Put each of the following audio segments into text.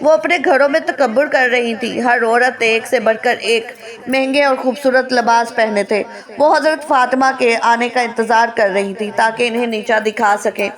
وہ اپنے گھروں میں تکبر کر رہی تھی۔ ہر عورت ایک سے بڑھ کر ایک مہنگے اور خوبصورت لباس پہنے تھے۔ وہ حضرت فاطمہ کے آنے کا انتظار کر رہی تھی تاکہ انہیں نیچا دکھا سکے۔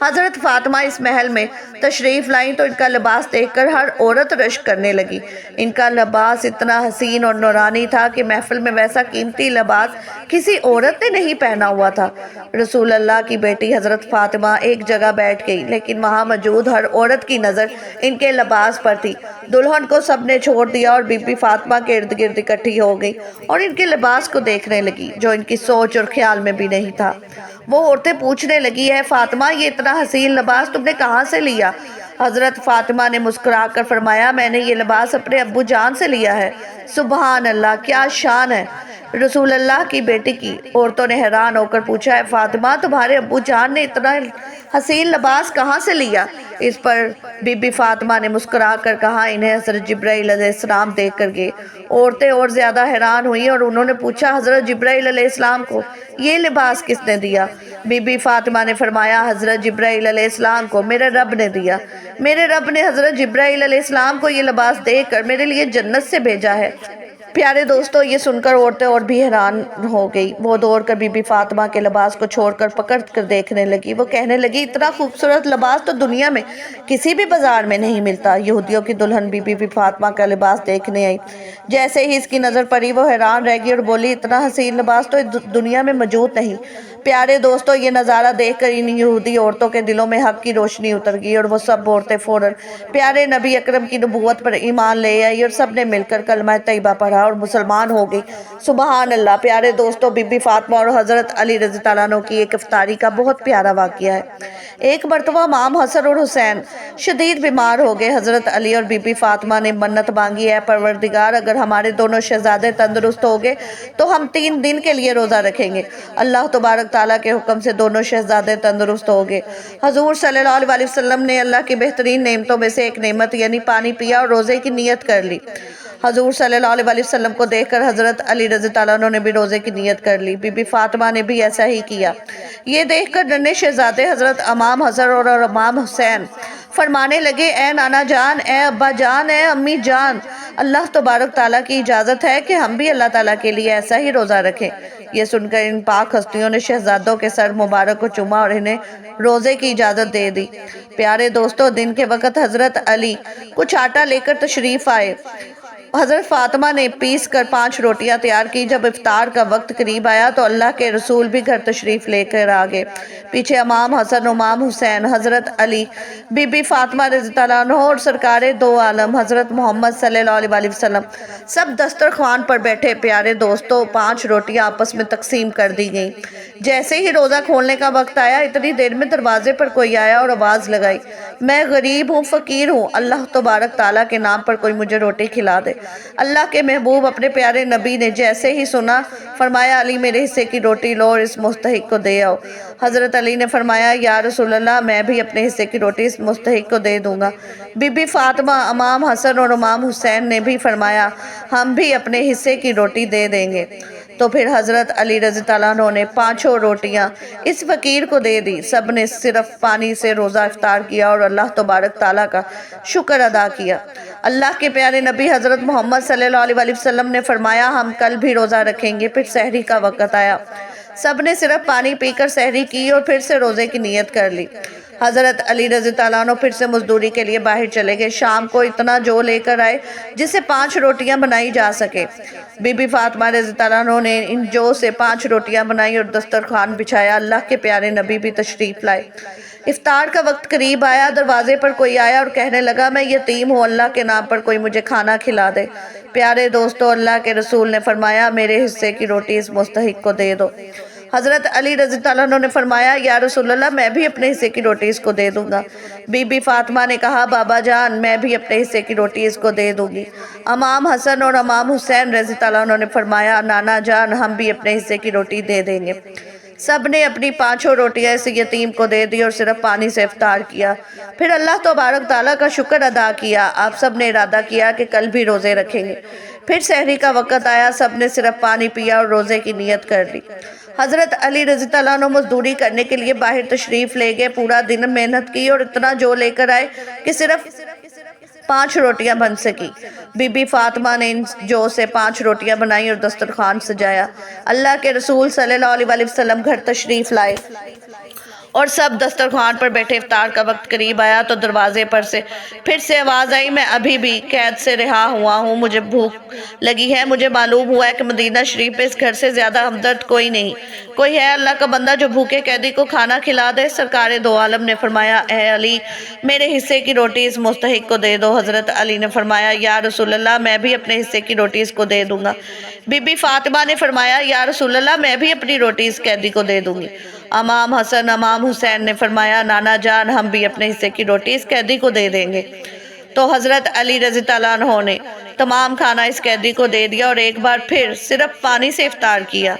حضرت فاطمہ اس محل میں تشریف لائیں تو ان کا لباس دیکھ کر ہر عورت رشک کرنے لگی۔ ان کا لباس اتنا حسین اور نورانی تھا کہ محفل میں ویسا قیمتی لباس کسی عورت نے نہیں پہنا ہوا تھا۔ رسول اللہ کی بیٹی حضرت فاطمہ ایک جگہ بیٹھ گئی، لیکن وہاں موجود ہر عورت کی نظر ان کے لباس پر تھی۔ دلہن کو سب نے چھوڑ دیا اور بی بی فاطمہ کے ارد گرد اکٹھی ہو گئی اور ان کے لباس کو دیکھنے لگی، جو ان کی سوچ اور خیال میں بھی نہیں تھا۔ وہ عورتیں پوچھنے لگی، ہے فاطمہ، یہ اتنا حسین لباس تم نے کہاں سے لیا؟ حضرت فاطمہ نے مسکرا کر فرمایا، میں نے یہ لباس اپنے ابو جان سے لیا ہے۔ سبحان اللہ، کیا شان ہے رسول اللہ کی بیٹی کی۔ عورتوں نے حیران ہو کر پوچھا، ہے فاطمہ، تمہارے ابو جان نے اتنا حسین لباس کہاں سے لیا؟ اس پر بی بی فاطمہ نے مسکرا کر کہا، انہیں حضرت جبرائیل علیہ السلام دیکھ کر گئے۔ عورتیں اور زیادہ حیران ہوئیں اور انہوں نے پوچھا، حضرت جبرائیل علیہ السلام کو یہ لباس کس نے دیا؟ بی بی فاطمہ نے فرمایا، حضرت جبرائیل علیہ السلام کو میرے رب نے دیا۔ میرے رب نے حضرت جبرائیل علیہ السلام کو یہ لباس دے کر میرے لیے جنت سے بھیجا ہے۔ پیارے دوستو، یہ سن کر عورتیں اور بھی حیران ہو گئی۔ وہ دوڑ کر بی بی فاطمہ کے لباس کو چھوڑ کر پکڑ کر دیکھنے لگی۔ وہ کہنے لگی، اتنا خوبصورت لباس تو دنیا میں کسی بھی بازار میں نہیں ملتا۔ یہودیوں کی دلہن بھی بی بی فاطمہ کا لباس دیکھنے آئی۔ جیسے ہی اس کی نظر پڑی وہ حیران رہ گئی اور بولی، اتنا حسین لباس تو دنیا میں موجود نہیں۔ پیارے دوستو، یہ نظارہ دیکھ کر ان یہودی عورتوں کے دلوں میں حق کی روشنی اتر گئی اور وہ سب عورتیں فوراً پیارے نبی اکرم کی نبوت پر ایمان لے آئی اور سب نے مل کر کلمہ طیبہ پڑھا اور مسلمان ہو گئی۔ سبحان اللہ۔ پیارے دوستو، بی بی فاطمہ اور حضرت علی رضی اللہ عنہ کی ایک افطاری کا بہت پیارا واقعہ ہے۔ ایک مرتبہ امام حسن اور حسین شدید بیمار ہو گئے۔ حضرت علی اور بی بی فاطمہ نے منت مانگی، اے پروردگار، اگر ہمارے دونوں شہزادے تندرست ہو گئے تو ہم 3 دن کے لیے روزہ رکھیں گے۔ اللہ تبارک تعالیٰ کے حکم سے دونوں شہزادے تندرست ہو گئے۔ حضور صلی اللہ علیہ وسلم نے اللہ کی بہترین نعمتوں میں سے ایک نعمت یعنی پانی پیا اور روزے کی نیت کر لی۔ حضور صلی اللہ علیہ وسلم کو دیکھ کر حضرت علی رضی اللہ عنہ نے بھی روزے کی نیت کر لی۔ بی بی فاطمہ نے بھی ایسا ہی کیا۔ یہ دیکھ کر ننھے شہزادے حضرت امام حسن اور امام حسین فرمانے لگے، اے نانا جان، اے ابا جان، اے امی جان، اللہ تبارک تعالیٰ کی اجازت ہے کہ ہم بھی اللہ تعالیٰ کے لیے ایسا ہی روزہ رکھیں۔ یہ سن کر ان پاک ہستیوں نے شہزادوں کے سر مبارک کو چوما اور انہیں روزے کی اجازت دے دی۔ پیارے دوستو، دن کے وقت حضرت علی کچھ آٹا لے کر تشریف آئے۔ حضرت فاطمہ نے پیس کر 5 روٹیاں تیار کی۔ جب افطار کا وقت قریب آیا تو اللہ کے رسول بھی گھر تشریف لے کر آگئے۔ پیچھے امام حسن، امام حسین، حضرت علی، بی بی فاطمہ رضی اللہ عنہ اور سرکار دو عالم حضرت محمد صلی اللہ علیہ وسلم سب دسترخوان پر بیٹھے۔ پیارے دوستو، 5 روٹیاں آپس میں تقسیم کر دی گئیں۔ جیسے ہی روزہ کھولنے کا وقت آیا، اتنی دیر میں دروازے پر کوئی آیا اور آواز لگائی، میں غریب ہوں، فقیر ہوں، اللہ تبارک تعالیٰ کے نام پر کوئی مجھے روٹی کھلا دے۔ اللہ کے محبوب اپنے پیارے نبی نے جیسے ہی سنا فرمایا، علی میرے حصے کی روٹی لو اور اس مستحق کو دے آؤ۔ حضرت علی نے فرمایا، یا رسول اللہ، میں بھی اپنے حصے کی روٹی اس مستحق کو دے دوں گا۔ بی بی فاطمہ، امام حسن اور امام حسین نے بھی فرمایا، ہم بھی اپنے حصے کی روٹی دے دیں گے۔ تو پھر حضرت علی رضی اللہ عنہ نے 5 روٹیاں اس فقیر کو دے دی۔ سب نے صرف پانی سے روزہ افطار کیا اور اللہ تبارک تعالیٰ کا شکر ادا کیا۔ اللہ کے پیارے نبی حضرت محمد صلی اللہ علیہ وسلم نے فرمایا، ہم کل بھی روزہ رکھیں گے۔ پھر سحری کا وقت آیا۔ سب نے صرف پانی پی کر سحری کی اور پھر سے روزے کی نیت کر لی۔ حضرت علی رضی اللہ عنہ پھر سے مزدوری کے لیے باہر چلے گئے۔ شام کو اتنا جو لے کر آئے جس سے 5 روٹیاں بنائی جا سکے۔ بی بی فاطمہ رضی اللہ عنہ نے ان جو سے 5 روٹیاں بنائی اور دسترخوان بچھایا۔ اللہ کے پیارے نبی بھی تشریف لائے۔ افطار کا وقت قریب آیا۔ دروازے پر کوئی آیا اور کہنے لگا، میں یتیم ہوں، اللہ کے نام پر کوئی مجھے کھانا کھلا دے۔ پیارے دوستو، اللہ کے رسول نے فرمایا، میرے حصے کی روٹی اس مستحق کو دے دو۔ حضرت علی رضی اللہ عنہ نے فرمایا، یا رسول اللہ، میں بھی اپنے حصے کی روٹی اس کو دے دوں گا۔ بی بی فاطمہ نے کہا، بابا جان، میں بھی اپنے حصے کی روٹی اس کو دے دوں گی۔ امام حسن اور امام حسین رضی اللہ عنہ نے فرمایا، نانا جان، ہم بھی اپنے حصے کی روٹی دے دیں گے۔ سب نے اپنی 5 روٹیاں اس یتیم کو دے دی اور صرف پانی سے افطار کیا۔ پھر اللہ تبارک تعالیٰ کا شکر ادا کیا۔ آپ سب نے ارادہ کیا کہ کل بھی روزے رکھیں گے۔ پھر سحری کا وقت آیا۔ سب نے صرف پانی پیا اور روزے کی نیت کر لی۔ حضرت علی رضی اللہ عنہ مزدوری کرنے کے لیے باہر تشریف لے گئے۔ پورا دن محنت کی اور اتنا جو لے کر آئے کہ صرف 5 روٹیاں بن سکی۔ بی بی فاطمہ نے ان جو سے 5 روٹیاں بنائی اور دسترخوان سجایا۔ اللہ کے رسول صلی اللہ علیہ وسلم گھر تشریف لائے اور سب دسترخوان پر بیٹھے۔ افطار کا وقت قریب آیا تو دروازے پر سے پھر سے آواز آئی، میں ابھی بھی قید سے رہا ہوا ہوں، مجھے بھوک لگی ہے۔ مجھے معلوم ہوا ہے کہ مدینہ شریف میں اس گھر سے زیادہ ہمدرد کوئی نہیں۔ کوئی ہے اللہ کا بندہ جو بھوکے قیدی کو کھانا کھلا دے؟ سرکار دو عالم نے فرمایا، اے علی، میرے حصے کی روٹی اس مستحق کو دے دو۔ حضرت علی نے فرمایا، یا رسول اللہ، میں بھی اپنے حصے کی روٹی اس کو دے دوں گا۔ بی بی فاطمہ نے فرمایا، یا رسول اللہ، میں بھی اپنی روٹی اس قیدی کو دے دوں گی۔ امام حسن امام حسین نے فرمایا، نانا جان، ہم بھی اپنے حصے کی روٹی اس قیدی کو دے دیں گے۔ تو حضرت علی رضی اللہ عنہ نے تمام کھانا اس قیدی کو دے دیا اور ایک بار پھر صرف پانی سے افطار کیا۔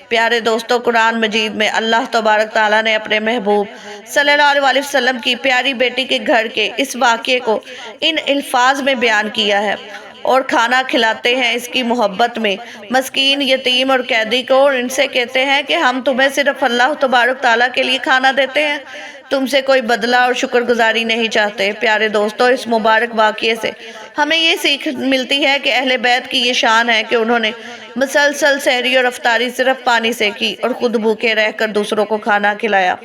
پیارے دوستو، قرآن مجید میں اللہ تبارک تعالیٰ نے اپنے محبوب صلی اللہ علیہ وسلم کی پیاری بیٹی کے گھر کے اس واقعے کو ان الفاظ میں بیان کیا ہے اور کھانا کھلاتے ہیں اس کی محبت میں مسکین، یتیم اور قیدی کو، اور ان سے کہتے ہیں کہ ہم تمہیں صرف اللہ تبارک تعالیٰ کے لیے کھانا دیتے ہیں، تم سے کوئی بدلہ اور شکر گزاری نہیں چاہتے۔ پیارے دوستو، اس مبارک واقعے سے ہمیں یہ سیکھ ملتی ہے کہ اہل بیت کی یہ شان ہے کہ انہوں نے مسلسل سحری اور افطاری صرف پانی سے کی اور خود بھوکے رہ کر دوسروں کو کھانا کھلایا،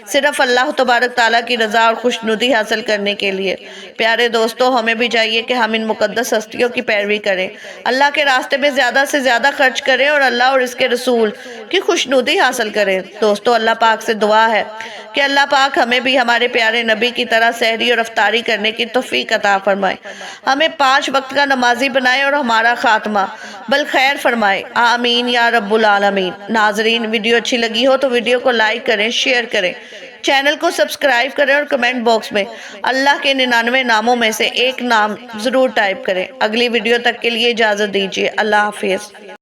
صرف اللہ تبارک تعالیٰ کی رضا اور خوشنودی حاصل کرنے کے لیے۔ پیارے دوستو، ہمیں بھی چاہیے کہ ہم ان مقدس ہستیوں کی پیروی کریں، اللہ کے راستے میں زیادہ سے زیادہ خرچ کریں اور اللہ اور اس کے رسول کی خوشنودی حاصل کریں۔ دوستو، اللہ پاک سے دعا ہے کہ اللہ پاک ہمیں بھی ہمارے پیارے نبی کی طرح سحری اور افطاری کرنے کی توفیق عطا فرمائے، ہمیں 5 وقت کا نمازی بنائے اور ہمارا خاتمہ بالخیر فرمائے، آمین یا رب العالمین۔ ناظرین، ویڈیو اچھی لگی ہو تو ویڈیو کو لائک کریں، شیئر کریں، چینل کو سبسکرائب کریں اور کمنٹ باکس میں اللہ کے 99 ناموں میں سے ایک نام ضرور ٹائپ کریں۔ اگلی ویڈیو تک کے لیے اجازت دیجیے۔ اللہ حافظ۔